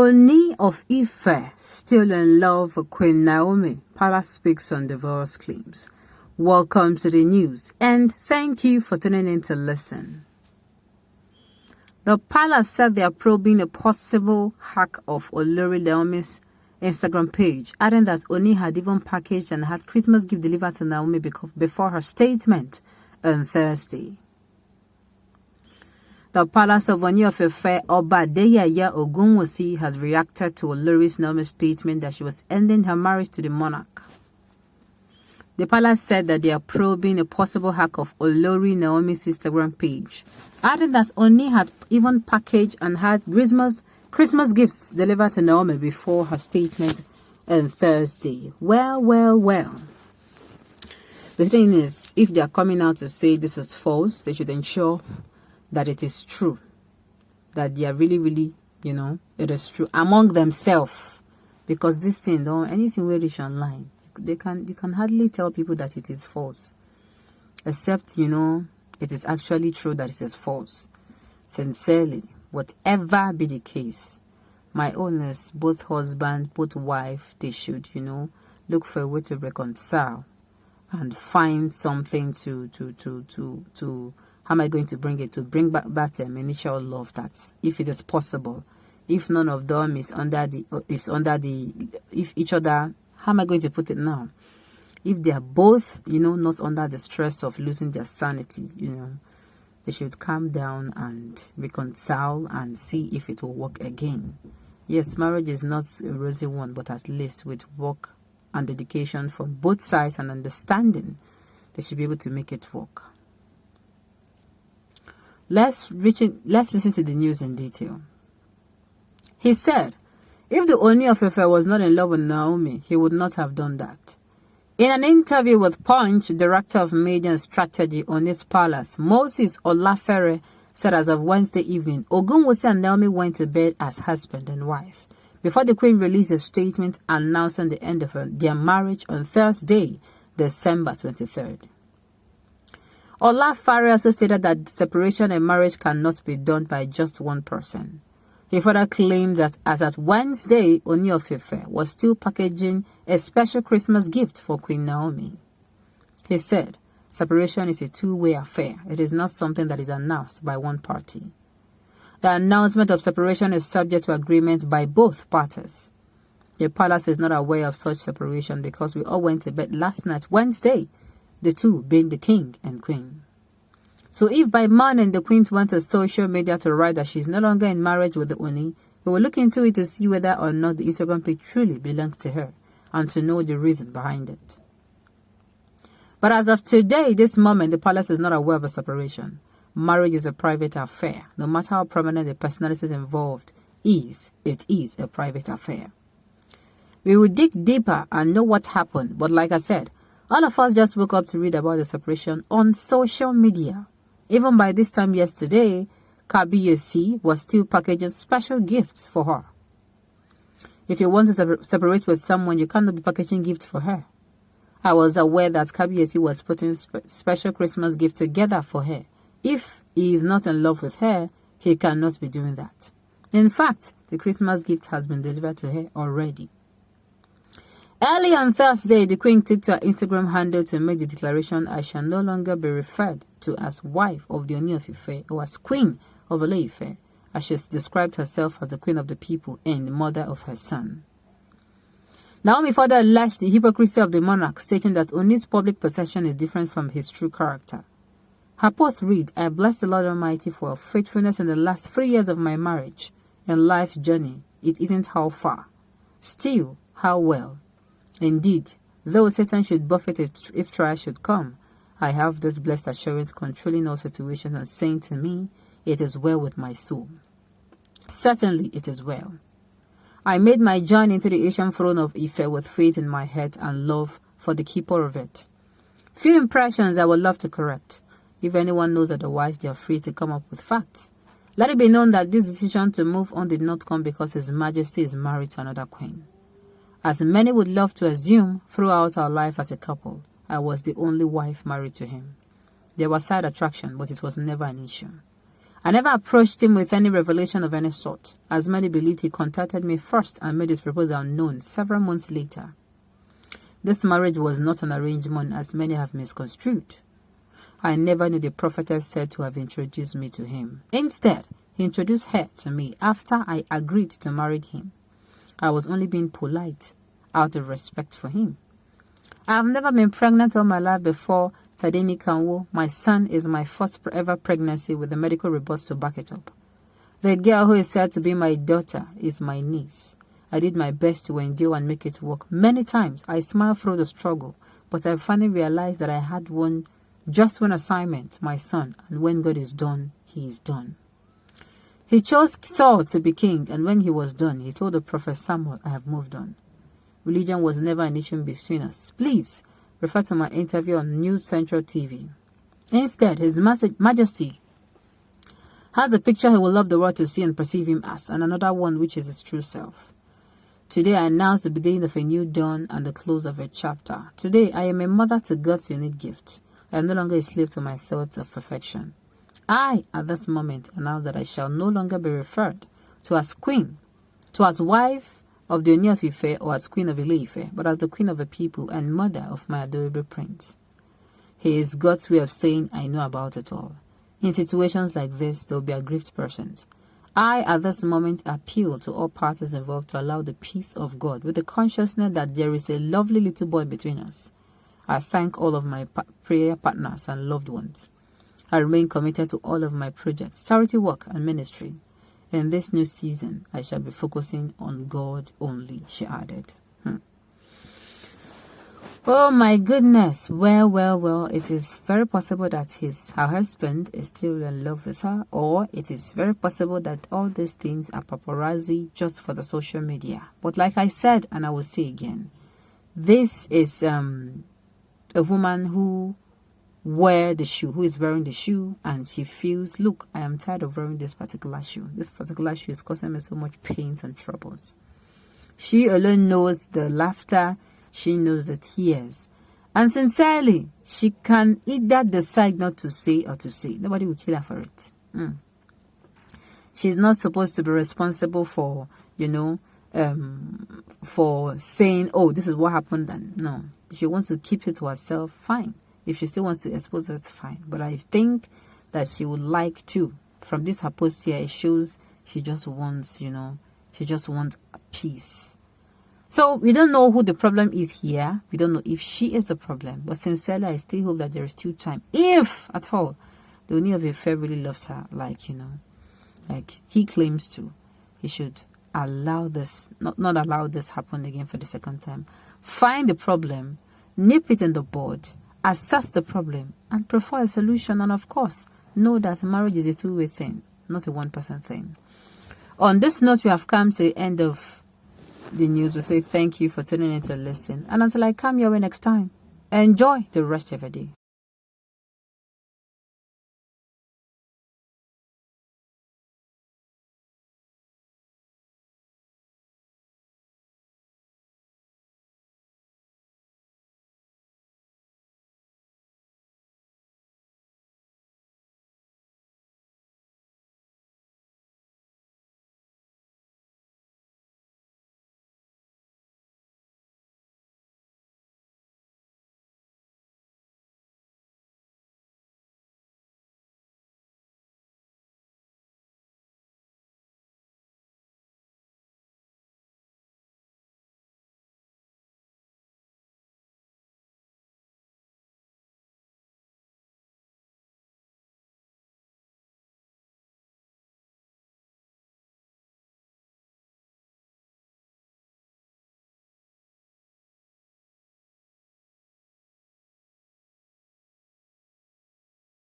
Ooni of Ife still in love with Queen Naomi. Palace speaks on divorce claims. Welcome to the news and thank you for tuning in to listen. The palace said they are probing a possible hack of Olori Naomi's Instagram page, adding that Ooni had even packaged and had Christmas gift delivered to Naomi before her statement on Thursday. The palace of Ooni of Ife, Oba Adeyeye Ogunwusi, has reacted to Olori Naomi's statement that she was ending her marriage to the monarch. The palace said that they are probing a possible hack of Olori Naomi's Instagram page, adding that Ooni had even packaged and had Christmas gifts delivered to Naomi before her statement on Thursday. Well. The thing is, if they are coming out to say this is false, they should ensure that it is true, that they are really, it is true among themselves, because this thing, anything we reach online, you can hardly tell people that it is false, except it is actually true that it is false. Sincerely, whatever be the case, my own is both husband, both wife, they should look for a way to reconcile and find something to how am I going to bring it? To bring back that initial love, that if it is possible, if none of them is if each other, how am I going to put it now? If they are both, not under the stress of losing their sanity, they should calm down and reconcile and see if it will work again. Yes, marriage is not a rosy one, but at least with work and dedication from both sides and understanding, they should be able to make it work. Let's listen to the news in detail. He said, if the Ooni of Ife was not in love with Naomi, he would not have done that. In an interview with Punch, Director of Media and Strategy on his palace, Moses Olafere, said as of Wednesday evening, Ogunwusi and Naomi went to bed as husband and wife before the Queen released a statement announcing the end of their marriage on Thursday, December 23rd. Olafere also stated that separation and marriage cannot be done by just one person. He further claimed that as at Wednesday, Ooni of Ife was still packaging a special Christmas gift for Queen Naomi. He said, separation is a two-way affair. It is not something that is announced by one party. The announcement of separation is subject to agreement by both parties. The palace is not aware of such separation because we all went to bed last night, Wednesday, the two being the king and queen. So if by morning the queen went to social media to write that she is no longer in marriage with the Ooni, we will look into it to see whether or not the Instagram page truly belongs to her and to know the reason behind it. But as of today, this moment, the palace is not aware of a separation. Marriage is a private affair. No matter how prominent the personalities involved it is a private affair. We will dig deeper and know what happened, but like I said, all of us just woke up to read about the separation on social media. Even by this time yesterday, Kabiyesi was still packaging special gifts for her. If you want to separate with someone, you cannot be packaging gifts for her. I was aware that Kabiyesi was putting special Christmas gifts together for her. If he is not in love with her, he cannot be doing that. In fact, the Christmas gift has been delivered to her already. Early on Thursday, the Queen took to her Instagram handle to make the declaration, I shall no longer be referred to as wife of the Ooni of Ife or as Queen of Ile-Ife, as she described herself as the Queen of the people and the mother of her son. Naomi further alleged the hypocrisy of the monarch, stating that Ooni's public perception is different from his true character. Her post read, I bless the Lord Almighty for her faithfulness in the last 3 years of my marriage and life journey. It isn't how far, still how well. Indeed, though Satan should buffet if trial should come, I have this blessed assurance controlling all situations and saying to me, it is well with my soul. Certainly it is well. I made my journey into the ancient throne of Ife with faith in my head and love for the keeper of it. Few impressions I would love to correct. If anyone knows otherwise, they are free to come up with facts. Let it be known that this decision to move on did not come because His Majesty is married to another queen. As many would love to assume, throughout our life as a couple, I was the only wife married to him. There was side attraction, but it was never an issue. I never approached him with any revelation of any sort, as many believed he contacted me first and made his proposal known several months later. This marriage was not an arrangement, as many have misconstrued. I never knew the prophetess said to have introduced me to him. Instead, he introduced her to me after I agreed to marry him. I was only being polite out of respect for him. I have never been pregnant all my life before Tadeni Kanwo. My son is my first ever pregnancy with the medical reports to back it up. The girl who is said to be my daughter is my niece. I did my best to endure and make it work. Many times I smiled through the struggle, but I finally realized that I had just one assignment, my son, and when God is done, he is done. He chose Saul to be king, and when he was done, he told the prophet Samuel, I have moved on. Religion was never an issue between us. Please refer to my interview on News Central TV. Instead, His Majesty has a picture he will love the world to see and perceive him as, and another one which is his true self. Today I announce the beginning of a new dawn and the close of a chapter. Today I am a mother to God's unique gift. I am no longer a slave to my thoughts of perfection. I, at this moment, announce that I shall no longer be referred to as queen, to as wife of the Ooni of Ife or as queen of Ile-Ife, but as the queen of a people and mother of my adorable prince. He is God's way of saying, I know about it all. In situations like this, there will be aggrieved persons. I, at this moment, appeal to all parties involved to allow the peace of God with the consciousness that there is a lovely little boy between us. I thank all of my prayer partners and loved ones. I remain committed to all of my projects, charity work and ministry. In this new season, I shall be focusing on God only, she added. Oh my goodness. Well, it is very possible that her husband is still in love with her, or it is very possible that all these things are paparazzi just for the social media. But like I said, and I will say again, this is a woman who is wearing the shoe, and she feels, look, I am tired of wearing this particular shoe. This particular shoe is causing me so much pains and troubles. She alone knows the laughter. She knows the tears. And sincerely, she can either decide not to say or to say. Nobody will kill her for it. She's not supposed to be responsible for, for saying, oh, this is what happened then. No. If she wants to keep it to herself, fine. If she still wants to expose it, fine. But I think that she would like to. From this her post here, it shows she just wants, peace. So we don't know who the problem is here. We don't know if she is the problem. But sincerely, I still hope that there is still time. If at all, the Ooni of Ife really loves her, like he claims to. He should allow this, not allow this happen again for the second time. Find the problem, nip it in the bud, assess the problem, and prefer a solution. And of course, know that marriage is a two-way thing, not a one-person thing. On this note, we have come to the end of the news. We say thank you for tuning in to listen. And until I come your way next time, enjoy the rest of your day.